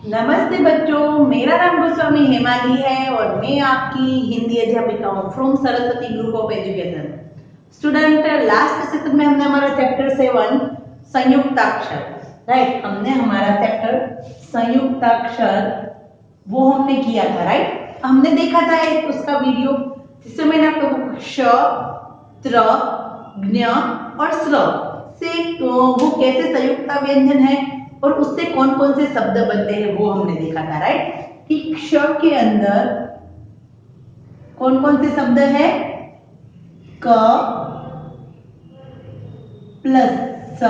नमस्ते बच्चों, मेरा नाम गोस्वामी हेमाली है और मैं आपकी हिंदी अध्यापिका हूँ from Saraswati group of education. Student, last session में हमने हमारा चैप्टर 7 संयुक्ताक्षर, राइट, हमने हमारा चैप्टर संयुक्ताक्षर वो हमने किया था, राइट। हमने देखा था एक उसका वीडियो जिसमें मैंने आप लोगों को श, त्र, ज्ञ और स्र से वो कैसे संयुक्ता व्यंजन है और उससे कौन कौन से शब्द बनते हैं वो हमने देखा था, राइट। कि क्ष के अंदर कौन कौन से शब्द है, क प्लस स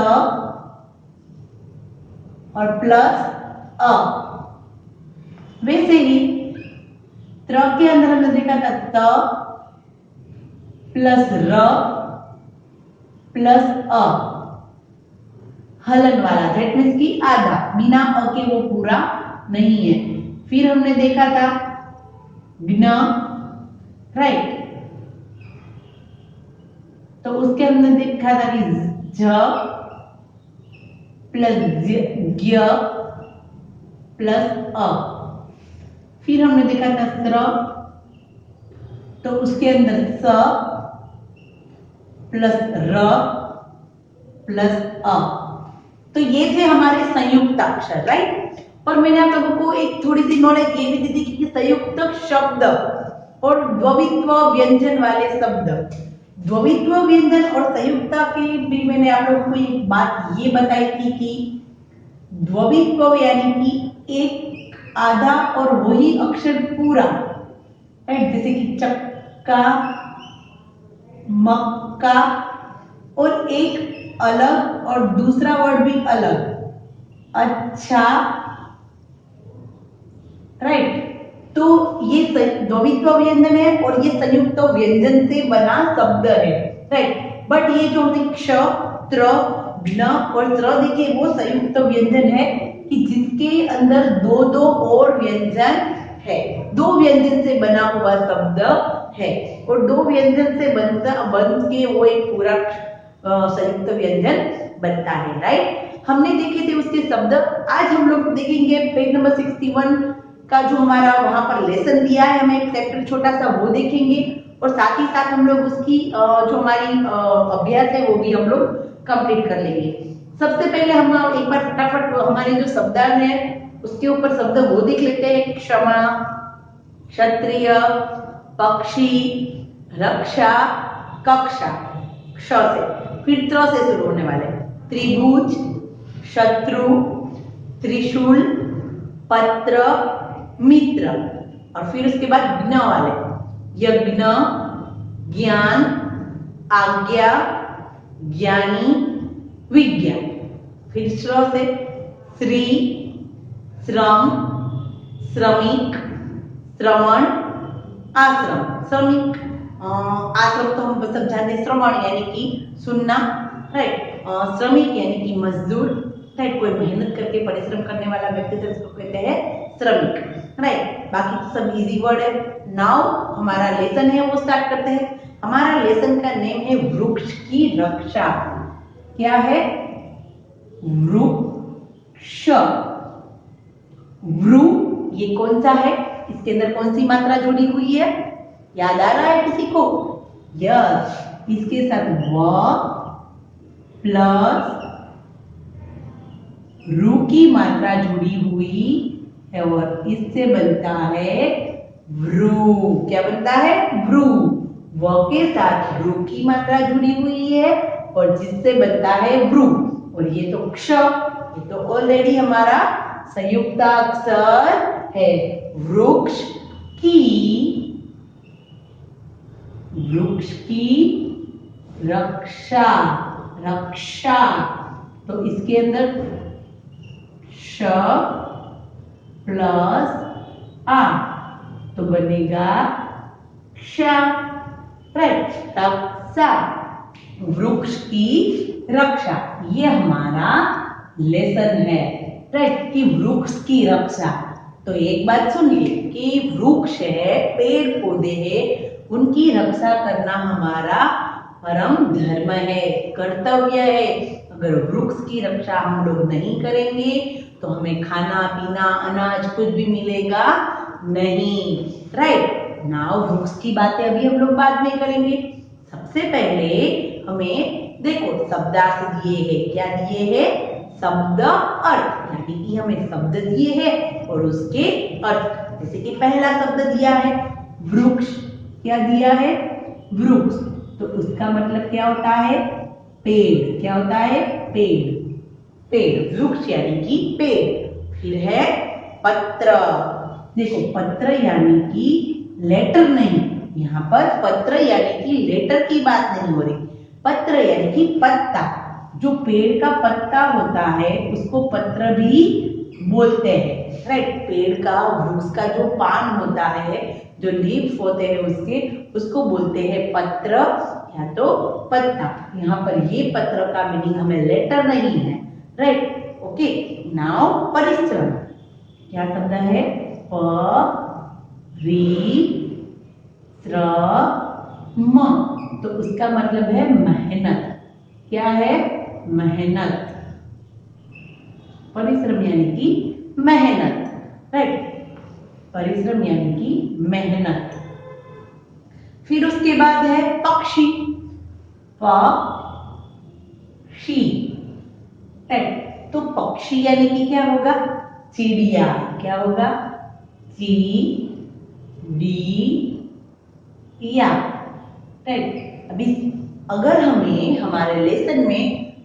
और प्लस अ। वैसे ही त्र के अंदर हमने देखा था त प्लस र प्लस अ, हलन वाला, दैट मीन्स की आधा, बिना अ के वो पूरा नहीं है। फिर हमने देखा था ज्ञ, राइट, तो उसके हमने देखा था कि झ प्लस ज्ञ प्लस अ। फिर हमने देखा था स्र, तो उसके अंदर स प्लस र प्लस अ। तो ये थे हमारे संयुक्त अक्षर, राइट। और मैंने आप लोगों को एक थोड़ी सी नॉलेज ये भी दी थी कि संयुक्त शब्द और द्वित्व व्यंजन वाले शब्द, द्वित्व व्यंजन और संयुक्ता की भी मैंने आप लोगों को एक बात ये बताई थी कि द्वित्व यानी कि एक आधा और वही अक्षर पूरा, राइट, जैसे कि चक्का, मक्का, और एक अलग और दूसरा वर्ड भी अलग, अच्छा, राइट। तो ये द्वित्व व्यंजन है और ये संयुक्त व्यंजन से बना शब्द है, राइट। बट ये जो हमने क्ष, त्र, ज्ञ और स्र देखे वो संयुक्त व्यंजन है कि जिसके अंदर दो दो और व्यंजन है, दो व्यंजन से बना हुआ शब्द है और दो व्यंजन से बन के वो एक पूरा संयुक्त व्यंजन बनता है, राइट। हमने देखे थे उसके शब्द। आज हम लोग देखेंगे पेज नंबर 61 का जो हमारा वहां पर लेसन दिया है, हमें एक चैप्टर छोटा सा वो देखेंगे और साथ ही साथ हम लोग उसकी जो हमारी अभ्यास है वो भी हम लोग कंप्लीट कर लेंगे। सबसे पहले हम एक बार फटाफट हमारे जो शब्दार्थ है उसके ऊपर शब्द वो देख लेते हैं। क्षमा, क्षत्रिय, पक्षी, रक्षा, कक्षा, क्ष से, फिर त्र से शुरू होने वाले त्रिभुज, शत्रु, त्रिशूल, पत्र, मित्र, और फिर उसके बाद ज्ञ वाले यज्ञ, ज्ञान, आज्ञा, ज्ञानी, विज्ञान। फिर श्र से श्री, श्रम, श्रमिक, श्रवण, आश्रम। श्रमिक, आश्रम तो हम सब जानते हैं, श्रवण यानी कि सुनना, राइट। श्रमिक यानी कि मजदूर, राइट, कोई मेहनत करके परिश्रम करने वाला व्यक्ति तो इसको कहते हैं श्रमिक, राइट। बाकी तो सब इजी वर्ड है। नाउ हमारा लेसन है वो स्टार्ट करते हैं। हमारा लेसन का नेम है वृक्ष की रक्षा। क्या है? वृक्ष। वृ ये कौन सा है, इसके अंदर कौन सी मात्रा जुड़ी हुई है, याद आ रहा है किसी को? यस, इसके साथ व प्लस रू की मात्रा जुड़ी हुई है और इससे बनता है वृ। क्या बनता है? वृ। व के साथ रू की मात्रा जुड़ी हुई है और जिससे बनता है वृ। और ये तो क्ष, ये तो ऑलरेडी हमारा संयुक्ताक्षर है। वृक्ष की रक्षा, रक्षा, तो इसके अंदर श प्लस आ तो बनेगाक्षा, राइट, रक्षा। वृक्ष की रक्षा, ये हमारा लेसन है, राइट, कि वृक्ष की रक्षा। तो एक बात सुनिए कि वृक्ष है, पेड़ पौधे है, उनकी रक्षा करना हमारा परम धर्म है, कर्तव्य है। अगर वृक्ष की रक्षा हम लोग नहीं करेंगे तो हमें खाना पीना अनाज कुछ भी मिलेगा नहीं। राइट नाउ वृक्ष की बातें अभी हम लोग बाद में करेंगे। सबसे पहले हमें देखो शब्दार्थ दिए हैं, क्या दिए हैं? शब्द अर्थ, यानी कि हमें शब्द दिए हैं और उसके अर्थ। जैसे कि पहला शब्द दिया है वृक्ष, क्या दिया है? वृक्ष, तो उसका मतलब क्या होता है? पेड़। क्या होता है? पेड़। पेड़, वृक्ष यानी कि पेड़। फिर है पत्र, देखो पत्र यानी कि लेटर नहीं, यहाँ पर पत्र यानी कि लेटर की बात नहीं हो रही, पत्र यानी कि पत्ता। जो पेड़ का पत्ता होता है उसको पत्र भी बोलते हैं। राइट पेड़ का, वृक्ष का जो पान होता है, जो लीव्स होते हैं उसके, उसको बोलते हैं पत्र या तो पत्ता। यहाँ पर ये पत्र का मीनिंग हमें लेटर नहीं है। राइट ओके नाउ परिश्रम, क्या शब्द है? परिश्रम, तो उसका मतलब है मेहनत। क्या है? मेहनत। परिश्रम यानी कि मेहनत। राइट परिश्रम यानी कि मेहनत। फिर उसके बाद है पक्षी, पक्षी। राइट तो पक्षी यानी कि क्या होगा? चिड़िया। क्या होगा? चिड़िया। राइट अभी अगर हमें हमारे लेसन में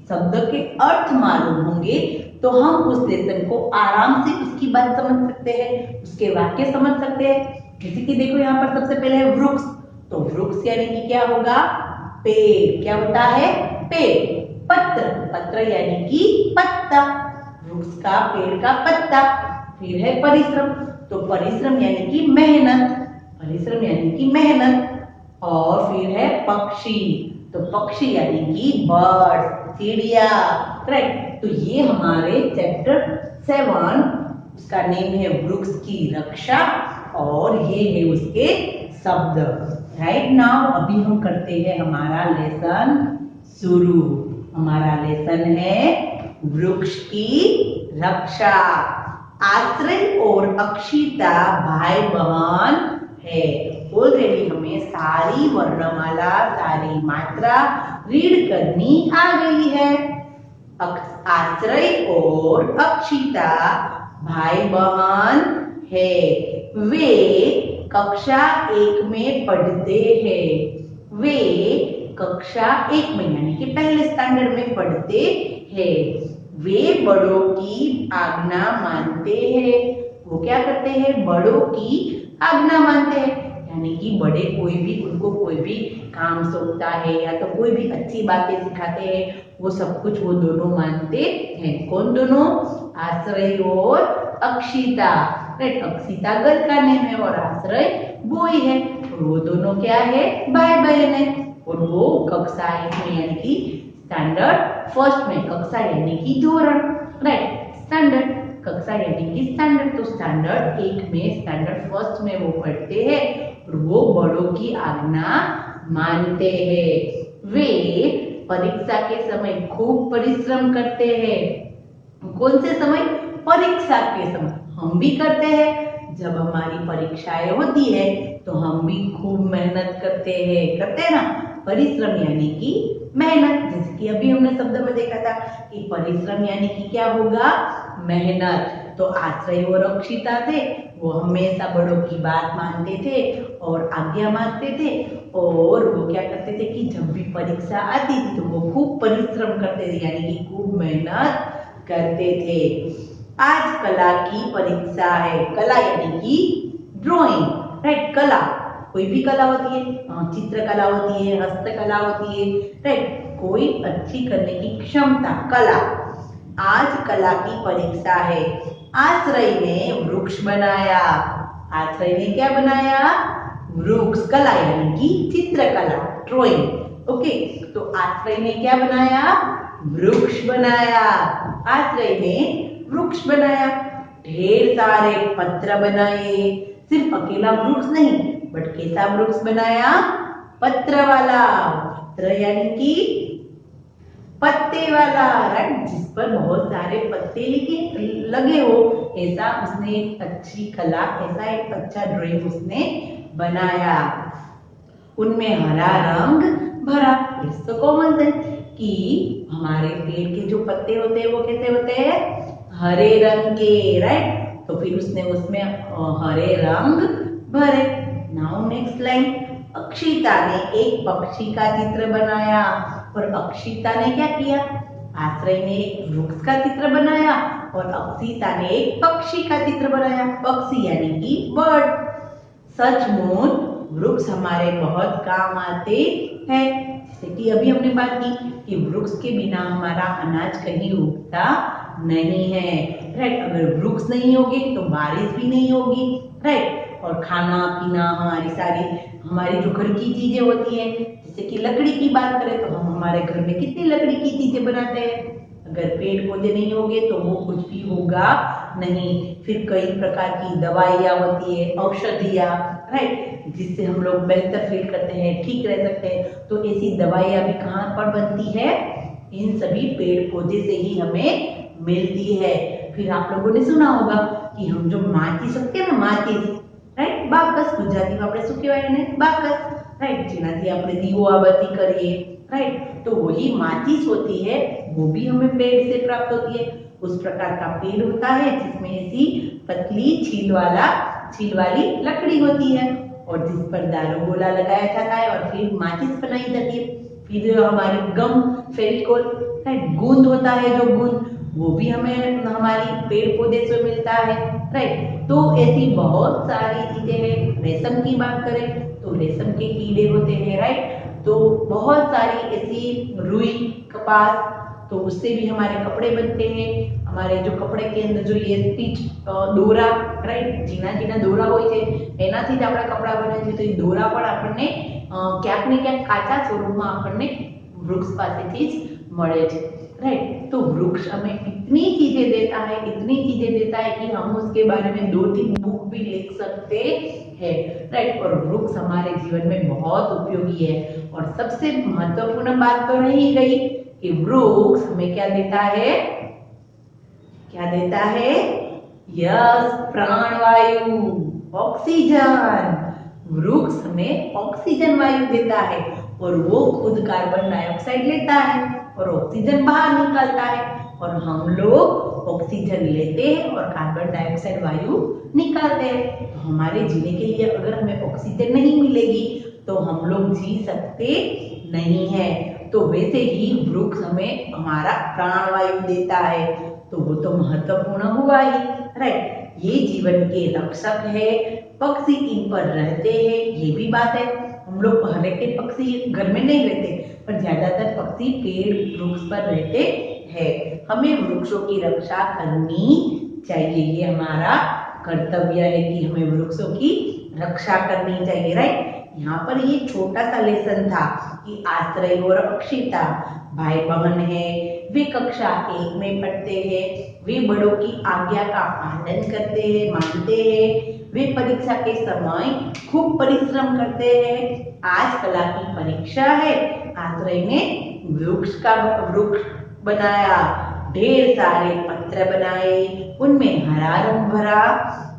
शब्द के अर्थ मालूम होंगे तो हम उस लेसन को आराम से उसकी बात समझ सकते हैं, उसके वाक्य समझ सकते हैं। जैसे कि देखो यहाँ पर सबसे पहले है वृक्ष, तो वृक्ष यानी कि क्या होगा? पेड़। क्या होता है? पेड़। पत्र, पत्र यानी कि पत्ता, वृक्ष का, पेड़ का पत्ता। फिर है परिश्रम, तो परिश्रम यानी कि मेहनत, परिश्रम यानी कि मेहनत। और फिर है पक्षी, तो पक्षी यानी कि बर्ड, चिड़िया। राइट तो ये हमारे चैप्टर 7 उसका नेम है वृक्ष की रक्षा और ये है उसके शब्द। राइट नाउ अभी हम करते हैं हमारा लेसन शुरू। हमारा लेसन है वृक्ष की रक्षा। आश्रय और अक्षिता भाई बहन है। ऑलरेडी हमें सारी वर्णमाला, सारी मात्रा रीड करनी आ गई है। आश्रय और अक्षिता भाई बहन है। वे कक्षा 1 में पढ़ते हैं। वे कक्षा 1 में यानी कि पहले स्टैंडर्ड में पढ़ते हैं। वे बड़ों की आज्ञा मानते हैं। वो क्या करते हैं? बड़ों की आज्ञा मानते हैं, यानी कि बड़े कोई भी उनको कोई भी काम सौंपता है या तो कोई भी अच्छी बातें सिखाते हैं, वो सब कुछ वो दोनों मानते हैं। कौन दोनों? आश्रय और अक्षिता। राइट अक्षिता गर्ल का नेम है और आश्रय बॉय है, और वो दोनों क्या है? भाई बहन है। और वो कक्षा 1 में यानी कि स्टैंडर्ड फर्स्ट में, कक्षा यानी कि धोरण। राइट स्टैंडर्ड, कक्षा यानी कि स्टैंडर्ड, तो स्टैंडर्ड 1 में, स्टैंडर्ड फर्स्ट में वो पढ़ते हैं और वो बड़ों की आज्ञा मानते हैं। वे परीक्षा के समय खूब परिश्रम करते हैं। कौन से समय? परीक्षा के समय। हम भी करते हैं, जब हमारी परीक्षाएं होती है तो हम भी खूब मेहनत करते हैं ना। परिश्रम यानी कि मेहनत, जैसे कि अभी हमने शब्द में देखा था कि परिश्रम यानी कि क्या होगा? मेहनत। तो आश्रय और अक्षिता थे, वो हमेशा बड़ों की बात मानते थे और आज्ञा मानते थे, और वो क्या करते थे कि जब भी परीक्षा आती थी तो वो खूब परिश्रम करते थे, यानी कि खूब मेहनत करते थे। आज कला की परीक्षा है। कला यानी कि ड्राइंग। राइट कला, कोई भी कला होती है, चित्रकला होती है, हस्तकला होती है। राइट कोई अच्छी करने की क्षमता, कला। आज कला की परीक्षा है। आश्रय ने वृक्ष बनाया। आश्रय ने क्या बनाया? वृक्ष। कला यानी कि चित्रकला, ड्राइंग। ओके तो आश्रय ने क्या बनाया? वृक्ष बनाया। आश्रय ने वृक्ष बनाया। ढेर सारे पत्र बनाए। सिर्फ अकेला वृक्ष नहीं, बट कैसा वृक्ष बनाया? पत्र वाला। पत्र यानी कि पत्ते वाला, राइट, जिस पर बहुत सारे पत्ते लगे हो, ऐसा उसने एक अच्छी कला, ऐसा एक अच्छा ड्राइंग उसने बनाया। उनमें हरा रंग भरा। इट्स तो कॉमन सेंस कि हमारे पेड़ के जो पत्ते होते हैं वो कैसे होते हैं, हरे रंग के, राइट। तो फिर उसने उसमें हरे रंग भरे। नाउ नेक्स्ट लाइन, अक्षिता ने एक पक्षी का चित्र बनाया। और अक्षिता ने क्या किया, आश्रय ने एक वृक्ष का चित्र बनाया और अक्षिता ने एक पक्षी का चित्र बनाया। पक्षी यानी कि बर्ड। सचमुच वृक्ष हमारे बहुत काम आते हैं। जैसे कि अभी हमने बात की कि वृक्ष के बिना हमारा अनाज कहीं उगता नहीं है, राइट। अगर वृक्ष नहीं होंगे तो बारिश भी नहीं होगी, राइट। और खाना पीना, हमारी जो घर की चीजें होती हैं, जैसे कि लकड़ी की बात करें तो हम हमारे घर में कितनी लकड़ी की चीजें बनाते हैं। अगर पेड़ पौधे नहीं होंगे तो वो कुछ भी होगा नहीं। फिर कई प्रकार की दवाइयाँ होती है, औषधियाँ, राइट, जिससे हम लोग बेहतर फील करते हैं, ठीक रह सकते हैं। तो ऐसी दवाइयाँ भी कहाँ पर बनती है, इन सभी पेड़ पौधे से ही हमें मिलती है। फिर आप लोगों ने सुना होगा कि हम जो माचिस सकते हैं ना, माचिस, राइट, बाकस, गुजराती में આપણે શું કહેવાય એને, બાકસ, राइट, जिनाથી આપણે દીવો आबत्ती करिए, राइट। तो वही माचिस होती है, वो भी हमें पेड़ से प्राप्त होती है। उस प्रकार का पेड़ होता है जिसमें ऐसी पतली छील वाली लकड़ी होती है और जिस पर दारू गोला लगाया जाता है और फिर माचिस बनाई जाती है। फिर हमारी गम, फेविकोल, राइट, गूंद होता है, जो गूंद, वो भी हमें हमारी पेड़ पौधे से मिलता है, राइट। तो ऐसी बहुत सारी चीजें हैं। रेशम की बात करें तो रेशम के कीड़े होते हैं, राइट। तो बहुत सारी ऐसी रुई, कपास, तो उससे भी हमारे कपड़े बनते हैं। हमारे जो कपड़े के अंदर जो ये स्टिच, દોરા, રાઈટ, ઝીણા ઝીણા દોરા હોય છે, એનાથી જ આપણા કપડા બને છે। તો એ દોરા પણ આપણને ક્યાંક ને ક્યાંક કાચા સ્વરૂપમાં આપણને વૃક્ષ પાસેથી જ મળે છે, राइट। तो वृक्ष हमें इतनी चीजें देता है कि हम उसके बारे में 2-3 बुक भी लिख सकते हैं, राइट। और वृक्ष हमारे जीवन में बहुत उपयोगी है। और सबसे महत्वपूर्ण बात तो रही गई कि वृक्ष हमें क्या देता है, यस, प्राणवायु, ऑक्सीजन। वृक्ष हमें ऑक्सीजन वायु देता है और वो खुद कार्बन डाइऑक्साइड लेता है और ऑक्सीजन बाहर निकालता है और हम लोग ऑक्सीजन लेते हैं और कार्बन डाइऑक्साइड वायु निकालते हैं। तो हमारे जीने के लिए अगर हमें ऑक्सीजन नहीं मिलेगी तो हम लोग जी सकते नहीं है। तो वैसे ही वृक्ष हमें हमारा प्राणवायु देता है, तो वो तो महत्वपूर्ण हुआ ही, राइट। ये जीवन के रक्षक है। पक्षी इन पर रहते हैं, ये भी बात है। हम लोग हर एक पक्षी घर में नहीं रहते, पर ज्यादातर पक्षी पेड़ वृक्ष पर रहते हैं। हमें वृक्षों की रक्षा करनी चाहिए, ये हमारा कर्तव्य है कि हमें वृक्षों की रक्षा करनी चाहिए, राइट। यहाँ पर ये छोटा सा लेसन था कि आश्रय और अक्षिता भाई बहन है, वे कक्षा 1 में पढ़ते हैं, वे बड़ों की आज्ञा का पालन करते हैं, मानते हैं, वे परीक्षा के समय खूब परिश्रम करते हैं। आज कला की परीक्षा है। आश्रय ने वृक्ष बनाया, ढेर सारे पत्र बनाए, उनमें हरा रंग भरा।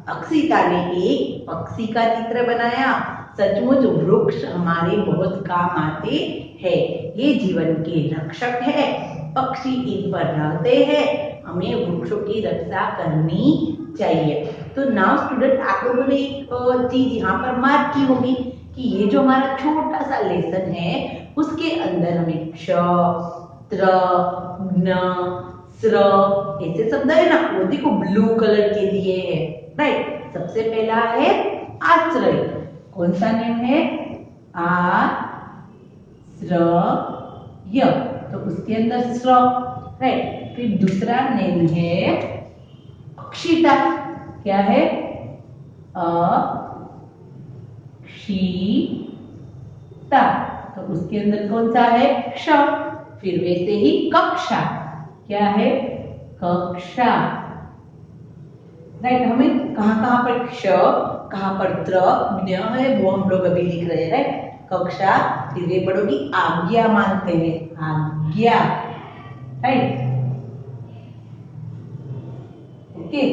अक्षिता ने एक पक्षी का चित्र बनाया। सचमुच वृक्ष हमारे बहुत काम आते हैं, ये जीवन के रक्षक है। पक्षी इन पर रहते हैं, हमें वृक्षों की रक्षा करनी चाहिए। तो नाउ स्टूडेंट, आप लोगों ने एक चीज यहाँ पर मार्क की होगी कि ये जो हमारा छोटा सा लेसन है उसके अंदर हमें क्ष, त्र, ज्ञ, स्र ऐसे शब्द है ना, वो देखो ब्लू कलर के दिए हैं, राइट। सबसे पहला है आश्रय। कौन सा नेम है, आश्रय, तो उसके अंदर स्र, राइट। फिर दूसरा नेम है अक्षिता। क्या है, अक्षिता, तो उसके अंदर कौन सा है, क्ष। फिर वैसे ही कक्षा, क्या है, कक्षा, राइट। हमें कहाँ पर क्ष, कहाँ पर त्र, ज्ञ है, वो हम लोग अभी लिख रहे हैं, राइट। कक्षा, फिर वे बड़ों की आज्ञा मानते हैं, आज्ञा, राइट। ओके,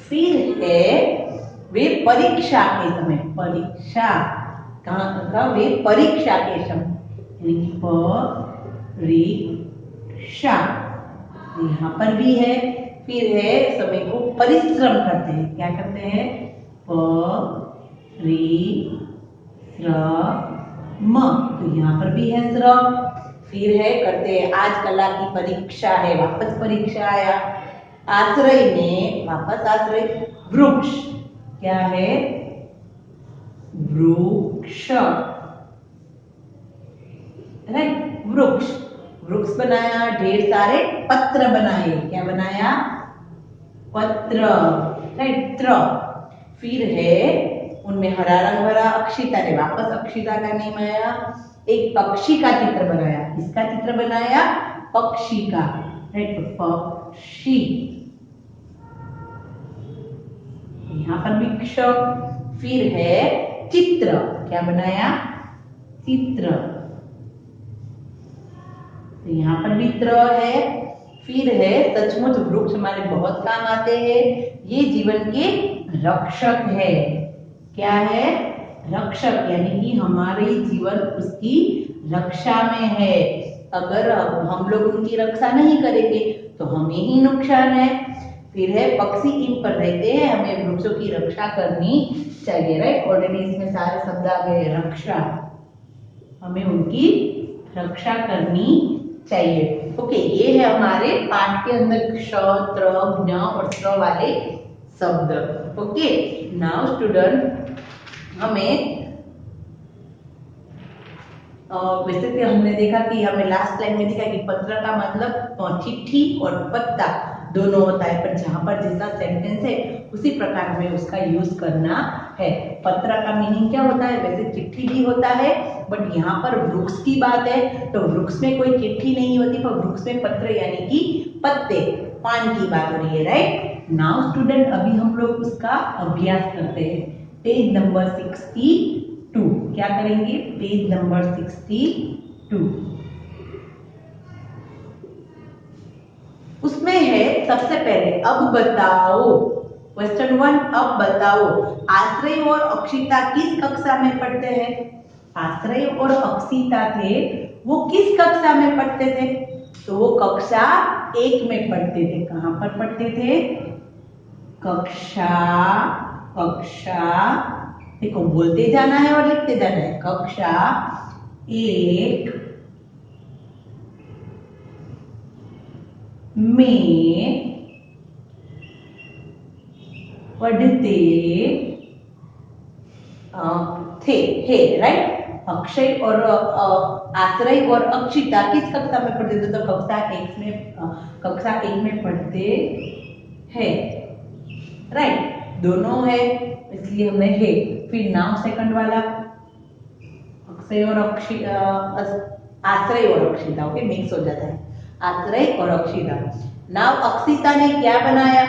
फिर है वे परीक्षा के समय, परीक्षा कहाँ का, वे परीक्षा के समय, परीक्षा यहाँ पर भी है। फिर है समय को परिश्रम करते हैं, क्या करते हैं, परिश्रम, तो यहाँ पर भी है श्रम। फिर है करते हैं, आज कला की परीक्षा है, वापस परीक्षा आया। आश्रय में वापस आश्रय, वृक्ष क्या है, वृक्ष, राइट, वृक्ष, वृक्ष बनाया, ढेर सारे पत्र बनाए, क्या बनाया, पत्र, राइट, त्र। फिर है उनमें हरा रंग भरा, अक्षिता ने वापस अक्षिता का नेम आया। एक पक्षी का चित्र बनाया, किसका चित्र बनाया, पक्षी का, राइट, पक्षी, यहाँ पर भी क्ष। फिर है चित्र, क्या बनाया, चित्र, तो यहाँ पर भी त्र है। फिर है सचमुच वृक्ष हमारे बहुत काम आते हैं, ये जीवन के रक्षक है, क्या है, रक्षक, यानी कि हमारे जीवन उसकी रक्षा में है। अगर हम लोग उनकी रक्षा नहीं करेंगे तो हमें ही नुकसान है। फिर है पक्षी इन पर रहते हैं, हमें वृक्षों की रक्षा करनी चाहिए, राइट। ऑलरेडी इसमें सारे शब्द आ गए, रक्षा, हमें उनकी रक्षा करनी चाहिए। ओके, ये है हमारे पाठ के अंदर क्ष, त्र, ज्ञ और स्र वाले शब्द। ओके, नाउ स्टूडेंट, हमें वैसे तो हमने देखा कि हमें लास्ट टाइम में देखा कि पत्र का मतलब चिट्ठी और पत्ता दोनों होता है, पर जहां पर जैसा सेंटेंस है उसी प्रकार हमें उसका यूज करना है। पत्र का मीनिंग क्या होता है, वैसे चिट्ठी भी होता है, बट यहाँ पर वृक्ष की बात है तो वृक्ष में कोई चिट्ठी नहीं होती, पर वृक्ष में पत्र यानी कि पत्ते, पान की बात हो रही है, राइट। नाउ स्टूडेंट, अभी हम लोग उसका अभ्यास करते हैं। पेज नंबर 62, क्या करेंगे, पेज नंबर 62, उसमें है सबसे पहले अब बताओ, क्वेश्चन 1, अब बताओ आश्रय और अक्षिता किस कक्षा में पढ़ते हैं। आश्रय और अक्षिता थे, वो किस कक्षा में पढ़ते थे, तो वो कक्षा 1 में पढ़ते थे। कहां पर पढ़ते थे, कक्षा, देखो बोलते जाना है और लिखते जाना है, कक्षा 1 में पढ़ते थे, है, राइट। अक्षय और आश्रय और अक्षिता किस कक्षा में पढ़ते थे, तो कक्षा 1 में पढ़ते हैं, राइट, दोनों है इसलिए हमने है। फिर नाउ सेकंड वाला, अक्षय और आश्रय और अक्षिता, ओके, मिक्स हो जाता है, आश्रय और अक्षिता। नाउ अक्षिता ने क्या बनाया,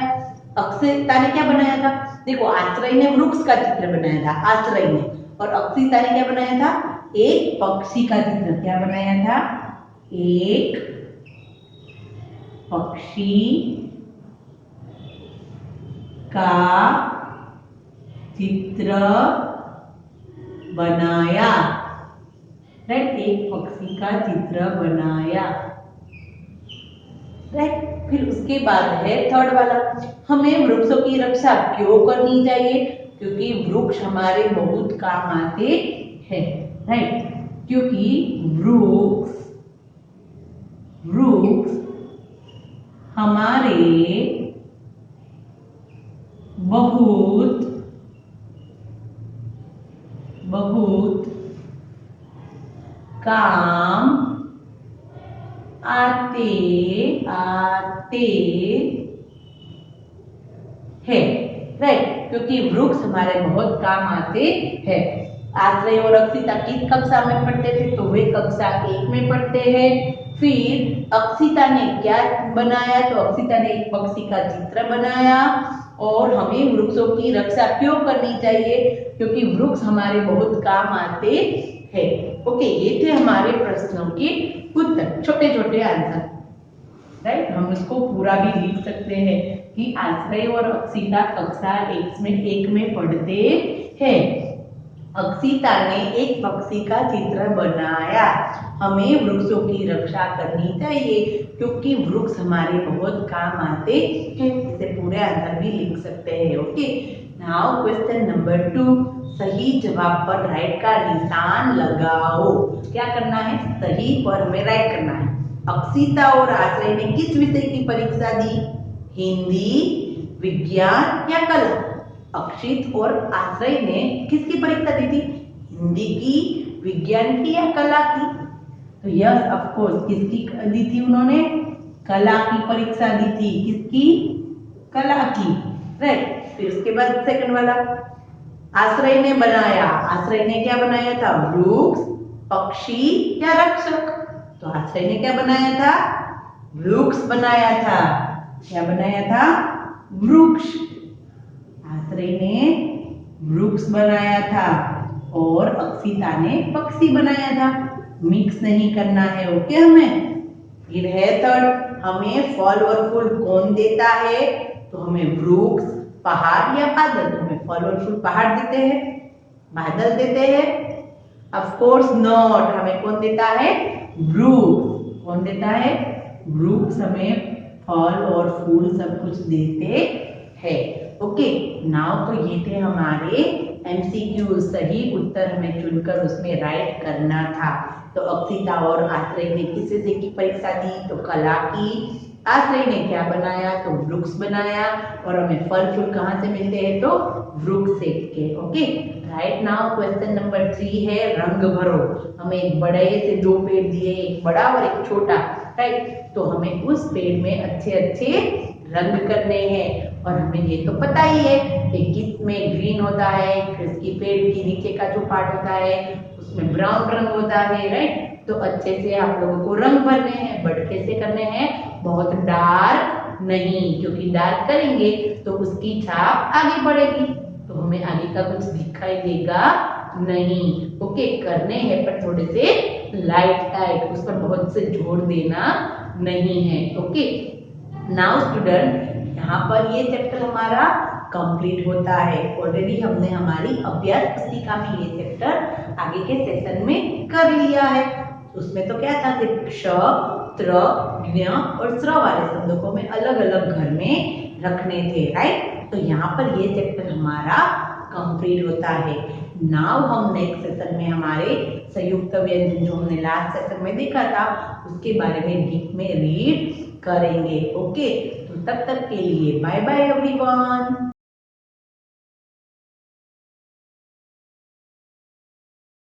अक्षिता ने क्या बनाया था, देखो आश्रय ने वृक्ष का चित्र बनाया था, आश्रय ने, और अक्षिता ने क्या बनाया था, एक पक्षी का चित्र, क्या बनाया था, एक पक्षी का चित्र बनाया, राइट, एक पक्षी का चित्र बनाया, राइट। फिर उसके बाद है थर्ड वाला, हमें वृक्षों की रक्षा क्यों करनी चाहिए, क्योंकि वृक्ष हमारे बहुत काम आते हैं, राइट, क्योंकि वृक्ष हमारे बहुत काम आते हैं, राइट, क्योंकि वृक्ष हमारे बहुत काम आते हैं। आश्रय और अक्षिता किस कक्षा में पढ़ते थे, तो वे कक्षा 1 में पढ़ते हैं। फिर अक्षिता ने क्या बनाया, तो अक्षिता ने एक पक्षी का चित्र बनाया। और हमें वृक्षों की रक्षा क्यों करनी चाहिए, क्योंकि वृक्ष हमारे बहुत काम आते हैं। ओके, ये थे हमारे प्रश्नों के उत्तर, छोटे छोटे आंसर। राइट। हम इसको पूरा भी लिख सकते हैं कि आश्रय और अक्षिता कक्षा एक में पढ़ते हैं। अक्षिता ने एक पक्षी का चित्र बनाया। हमें वृक्षों की रक्षा करनी चाहिए क्योंकि वृक्ष हमारे बहुत काम आते हैं। इसे पूरे आंसर भी लिख सकते हैं। ओके, नाउ क्वेश्चन नंबर 2, सही जवाब पर राइट का निशान लगाओ। क्या करना है? सही पर हमें राइट करना है। अक्षिता और आश्रय ने किस विषय की परीक्षा दी? हिंदी, विज्ञान या कला? अक्षित और आश्रय ने किसकी परीक्षा दी थी? हिंदी की, विज्ञान की या कला की? तो यस ऑफ कोर्स, किसकी दी थी उन्होंने? कला की परीक्षा दी थी। किसकी? कला की, राइट। फिर उसके बाद सेकंड वाला, आश्रय ने बनाया। आश्रय ने क्या बनाया था? वृक्ष, पक्षी या रक्षक? तो आश्रय ने क्या बनाया था? वृक्ष बनाया था। क्या बनाया था? वृक्ष। आश्रय ने वृक्ष बनाया था और अक्षिता ने पक्षी बनाया था। मिक्स नहीं करना है। ओके, हमें फिर है थर्ड, हमें फल और फूल कौन देता है? तो हमें वृक्ष, पहाड़ या बादल? हमें फल और फूल पहाड़ देते हैं, बादल देते हैं? Of course not. हमें कौन देता है? वृक्ष। कौन देता है? वृक्ष हमें फल और फूल सब कुछ देते हैं। ओके, नाउ तो ये थे हमारे एमसीक्यू। सही उत्तर हमें चुनकर उसमें राइट करना था। तो अक्षिता और आश्रय ने किस विषय की परीक्षा दी? तो कला की। आश्रय ने क्या बनाया? तो वृक्ष बनाया। और हमें फल फूल कहाँ से मिलते हैं? तो वृक्ष के। Okay, right. Now question number 3 है रंग भरो। हमें एक बड़े से दो पेड़ दिए, एक बड़ा और एक छोटा, राइट। तो हमें उस पेड़ में अच्छे अच्छे रंग करने हैं। और हमें ये तो पता ही है कि किसमें ग्रीन होता है, इसकी पेड़ की नीचे का जो पार्ट होता है उसमें ब्राउन रंग होता है, राइट। तो अच्छे से आप लोगों को रंग भरने हैं। बट कैसे करने हैं? बहुत डार्क नहीं, क्योंकि डार्क करेंगे तो उसकी छाप आगे बढ़ेगी, तो हमें आगे का कुछ दिखाई देगा नहीं। ओके, करने हैं पर थोड़े से लाइट, उस पर बहुत से जोर देना नहीं है। ओके, नाउ स्टूडेंट, यहाँ पर ये चैप्टर हमारा कंप्लीट होता है। ऑलरेडी हमने हमारी अभ्यास पुस्तिका में ये चैप्टर आगे के सेशन में कर लिया है। उसमें तो क्या था? क्ष, त्र, ज्ञ और स्र वाले शब्दों को हमें अलग अलग घर में रखने थे, राइट। तो यहाँ पर ये चैप्टर हमारा कंप्लीट होता है। नाउ हम नेक्स्ट सेशन में हमारे संयुक्त व्यंजन जो हमने लास्ट सेशन में देखा था उसके बारे में डीप में रीड करेंगे। ओके, तो तब तक के लिए बाय बाय एवरीवन।